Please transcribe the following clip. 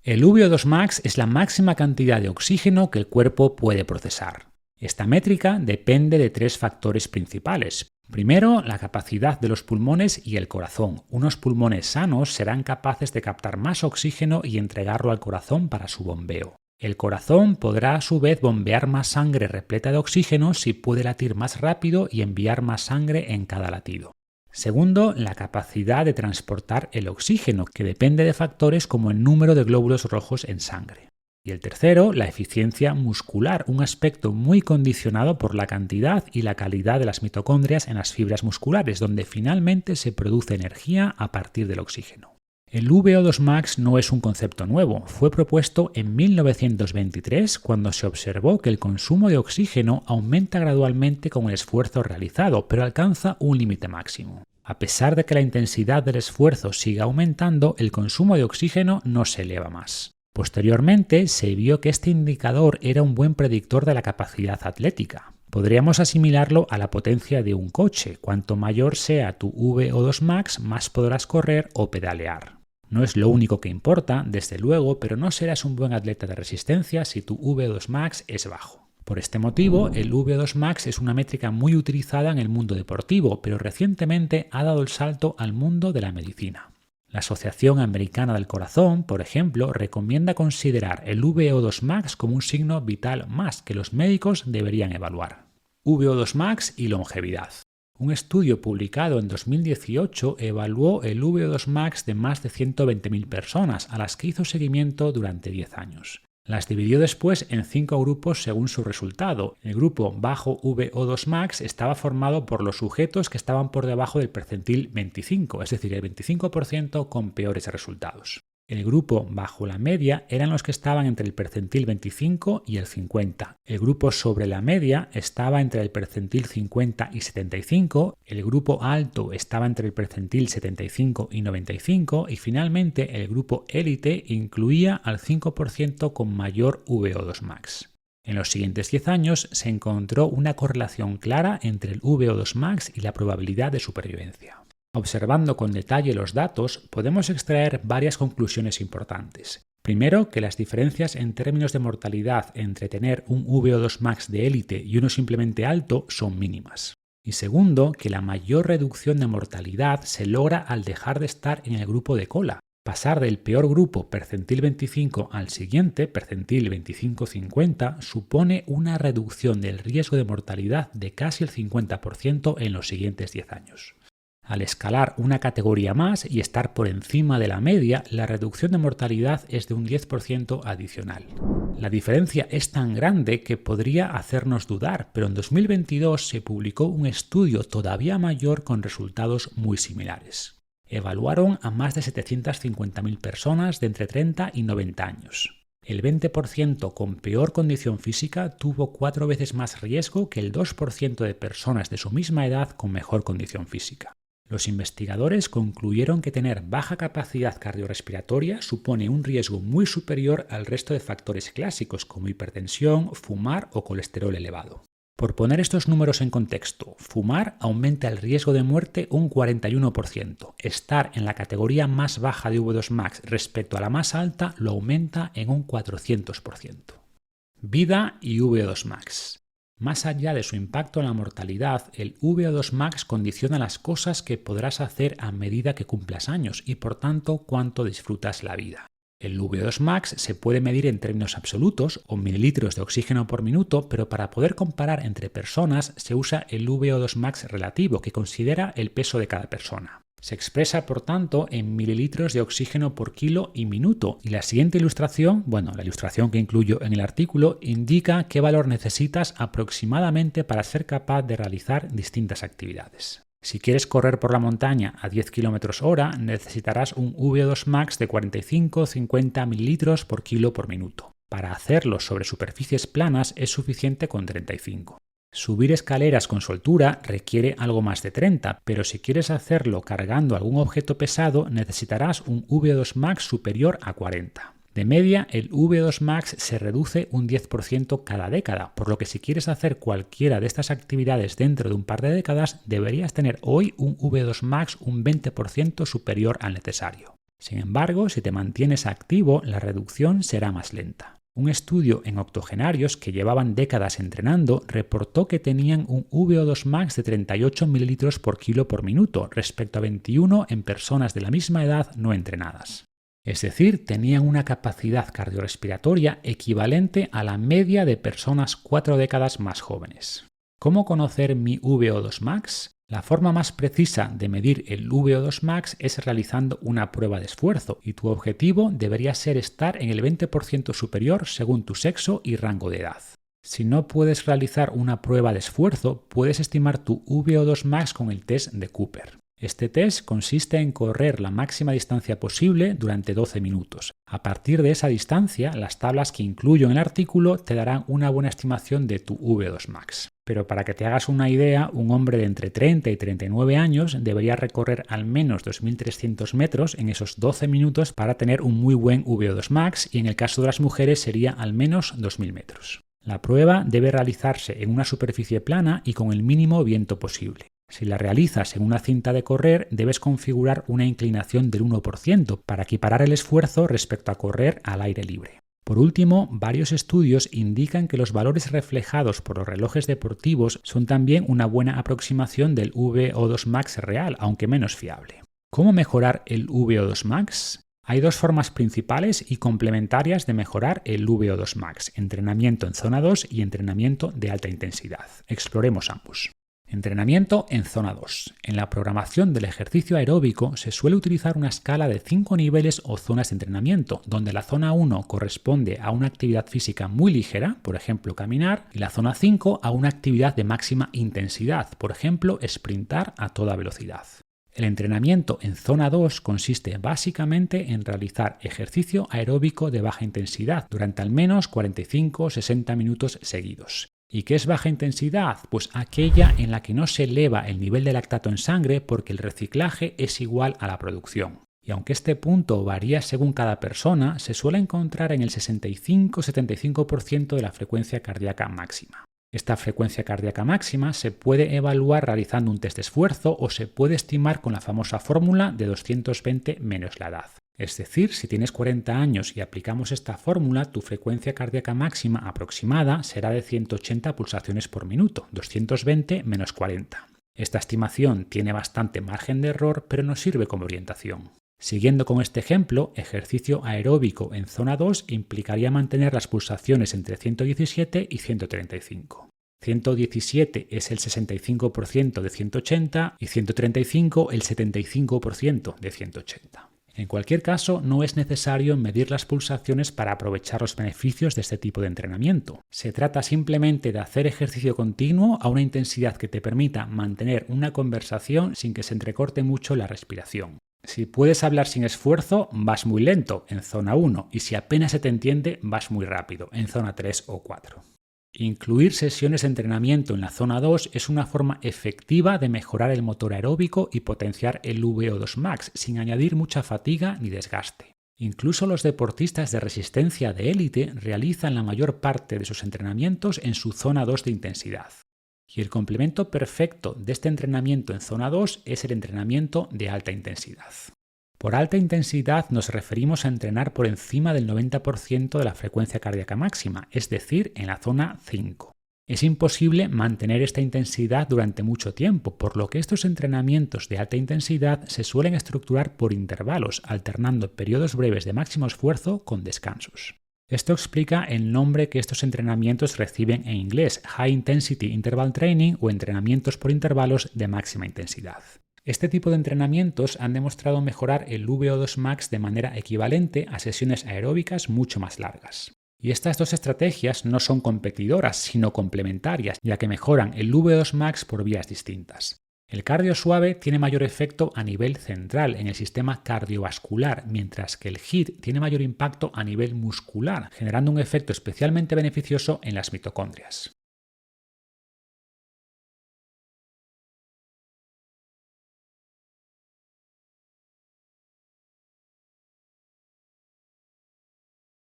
El VO2 max es la máxima cantidad de oxígeno que el cuerpo puede procesar. Esta métrica depende de tres factores principales. Primero, la capacidad de los pulmones y el corazón. Unos pulmones sanos serán capaces de captar más oxígeno y entregarlo al corazón para su bombeo. El corazón podrá a su vez bombear más sangre repleta de oxígeno si puede latir más rápido y enviar más sangre en cada latido. Segundo, la capacidad de transportar el oxígeno, que depende de factores como el número de glóbulos rojos en sangre. Y el tercero, la eficiencia muscular, un aspecto muy condicionado por la cantidad y la calidad de las mitocondrias en las fibras musculares, donde finalmente se produce energía a partir del oxígeno. El VO2 max no es un concepto nuevo, fue propuesto en 1923 cuando se observó que el consumo de oxígeno aumenta gradualmente con el esfuerzo realizado, pero alcanza un límite máximo. A pesar de que la intensidad del esfuerzo siga aumentando, el consumo de oxígeno no se eleva más. Posteriormente se vio que este indicador era un buen predictor de la capacidad atlética. Podríamos asimilarlo a la potencia de un coche. Cuanto mayor sea tu VO2 max, más podrás correr o pedalear. No es lo único que importa, desde luego, pero no serás un buen atleta de resistencia si tu VO2 max es bajo. Por este motivo, el VO2 max es una métrica muy utilizada en el mundo deportivo, pero recientemente ha dado el salto al mundo de la medicina. La Asociación Americana del Corazón, por ejemplo, recomienda considerar el VO2 max como un signo vital más que los médicos deberían evaluar. VO2 max y longevidad. Un estudio publicado en 2018 evaluó el VO2 max de más de 120.000 personas, a las que hizo seguimiento durante 10 años. Las dividió después en 5 grupos según su resultado. El grupo bajo VO2 max estaba formado por los sujetos que estaban por debajo del percentil 25, es decir, el 25% con peores resultados. El grupo bajo la media eran los que estaban entre el percentil 25 y el 50. El grupo sobre la media estaba entre el percentil 50 y 75. El grupo alto estaba entre el percentil 75 y 95. Y finalmente el grupo élite incluía al 5% con mayor VO2 max. En los siguientes 10 años se encontró una correlación clara entre el VO2 max y la probabilidad de supervivencia. Observando con detalle los datos, podemos extraer varias conclusiones importantes. Primero, que las diferencias en términos de mortalidad entre tener un VO2 max de élite y uno simplemente alto son mínimas. Y segundo, que la mayor reducción de mortalidad se logra al dejar de estar en el grupo de cola. Pasar del peor grupo, percentil 25, al siguiente, percentil 25-50, supone una reducción del riesgo de mortalidad de casi el 50% en los siguientes 10 años. Al escalar una categoría más y estar por encima de la media, la reducción de mortalidad es de un 10% adicional. La diferencia es tan grande que podría hacernos dudar, pero en 2022 se publicó un estudio todavía mayor con resultados muy similares. Evaluaron a más de 750.000 personas de entre 30 y 90 años. El 20% con peor condición física tuvo 4 veces más riesgo que el 2% de personas de su misma edad con mejor condición física. Los investigadores concluyeron que tener baja capacidad cardiorrespiratoria supone un riesgo muy superior al resto de factores clásicos como hipertensión, fumar o colesterol elevado. Por poner estos números en contexto, fumar aumenta el riesgo de muerte un 41%. Estar en la categoría más baja de VO2 max respecto a la más alta lo aumenta en un 400%. Vida y VO2 max. Más allá de su impacto en la mortalidad, el VO2 max condiciona las cosas que podrás hacer a medida que cumplas años y por tanto cuánto disfrutas la vida. El VO2 max se puede medir en términos absolutos o mililitros de oxígeno por minuto, pero para poder comparar entre personas se usa el VO2 max relativo, que considera el peso de cada persona. Se expresa, por tanto, en mililitros de oxígeno por kilo y minuto. Y la siguiente ilustración, la ilustración que incluyo en el artículo, indica qué valor necesitas aproximadamente para ser capaz de realizar distintas actividades. Si quieres correr por la montaña a 10 km/h, necesitarás un VO2 max de 45-50 mililitros por kilo por minuto. Para hacerlo sobre superficies planas es suficiente con 35. Subir escaleras con soltura requiere algo más de 30, pero si quieres hacerlo cargando algún objeto pesado necesitarás un VO2 max superior a 40. De media, el VO2 max se reduce un 10% cada década, por lo que si quieres hacer cualquiera de estas actividades dentro de un par de décadas, deberías tener hoy un VO2 max un 20% superior al necesario. Sin embargo, si te mantienes activo, la reducción será más lenta. Un estudio en octogenarios que llevaban décadas entrenando reportó que tenían un VO2 max de 38 ml por kilo por minuto respecto a 21 en personas de la misma edad no entrenadas. Es decir, tenían una capacidad cardiorrespiratoria equivalente a la media de personas 4 décadas más jóvenes. ¿Cómo conocer mi VO2 max? La forma más precisa de medir el VO2 max es realizando una prueba de esfuerzo y tu objetivo debería ser estar en el 20% superior según tu sexo y rango de edad. Si no puedes realizar una prueba de esfuerzo, puedes estimar tu VO2 max con el test de Cooper. Este test consiste en correr la máxima distancia posible durante 12 minutos. A partir de esa distancia, las tablas que incluyo en el artículo te darán una buena estimación de tu VO2 max. Pero para que te hagas una idea, un hombre de entre 30 y 39 años debería recorrer al menos 2.300 metros en esos 12 minutos para tener un muy buen VO2 max y en el caso de las mujeres sería al menos 2.000 metros. La prueba debe realizarse en una superficie plana y con el mínimo viento posible. Si la realizas en una cinta de correr, debes configurar una inclinación del 1% para equiparar el esfuerzo respecto a correr al aire libre. Por último, varios estudios indican que los valores reflejados por los relojes deportivos son también una buena aproximación del VO2 max real, aunque menos fiable. ¿Cómo mejorar el VO2 max? Hay dos formas principales y complementarias de mejorar el VO2 max: entrenamiento en zona 2 y entrenamiento de alta intensidad. Exploremos ambos. Entrenamiento en zona 2. En la programación del ejercicio aeróbico se suele utilizar una escala de 5 niveles o zonas de entrenamiento, donde la zona 1 corresponde a una actividad física muy ligera, por ejemplo caminar, y la zona 5 a una actividad de máxima intensidad, por ejemplo sprintar a toda velocidad. El entrenamiento en zona 2 consiste básicamente en realizar ejercicio aeróbico de baja intensidad durante al menos 45 o 60 minutos seguidos. ¿Y qué es baja intensidad? Pues aquella en la que no se eleva el nivel de lactato en sangre porque el reciclaje es igual a la producción. Y aunque este punto varía según cada persona, se suele encontrar en el 65-75% de la frecuencia cardíaca máxima. Esta frecuencia cardíaca máxima se puede evaluar realizando un test de esfuerzo o se puede estimar con la famosa fórmula de 220 menos la edad. Es decir, si tienes 40 años y aplicamos esta fórmula, tu frecuencia cardíaca máxima aproximada será de 180 pulsaciones por minuto, 220 menos 40. Esta estimación tiene bastante margen de error, pero nos sirve como orientación. Siguiendo con este ejemplo, ejercicio aeróbico en zona 2 implicaría mantener las pulsaciones entre 117 y 135. 117 es el 65% de 180 y 135 el 75% de 180. En cualquier caso, no es necesario medir las pulsaciones para aprovechar los beneficios de este tipo de entrenamiento. Se trata simplemente de hacer ejercicio continuo a una intensidad que te permita mantener una conversación sin que se entrecorte mucho la respiración. Si puedes hablar sin esfuerzo, vas muy lento, en zona 1, y si apenas se te entiende, vas muy rápido, en zona 3 o 4. Incluir sesiones de entrenamiento en la zona 2 es una forma efectiva de mejorar el motor aeróbico y potenciar el VO2 max sin añadir mucha fatiga ni desgaste. Incluso los deportistas de resistencia de élite realizan la mayor parte de sus entrenamientos en su zona 2 de intensidad. Y el complemento perfecto de este entrenamiento en zona 2 es el entrenamiento de alta intensidad. Por alta intensidad nos referimos a entrenar por encima del 90% de la frecuencia cardíaca máxima, es decir, en la zona 5. Es imposible mantener esta intensidad durante mucho tiempo, por lo que estos entrenamientos de alta intensidad se suelen estructurar por intervalos, alternando periodos breves de máximo esfuerzo con descansos. Esto explica el nombre que estos entrenamientos reciben en inglés, High Intensity Interval Training o entrenamientos por intervalos de máxima intensidad. Este tipo de entrenamientos han demostrado mejorar el VO2 max de manera equivalente a sesiones aeróbicas mucho más largas. Y estas dos estrategias no son competidoras, sino complementarias, ya que mejoran el VO2 max por vías distintas. El cardio suave tiene mayor efecto a nivel central en el sistema cardiovascular, mientras que el HIIT tiene mayor impacto a nivel muscular, generando un efecto especialmente beneficioso en las mitocondrias.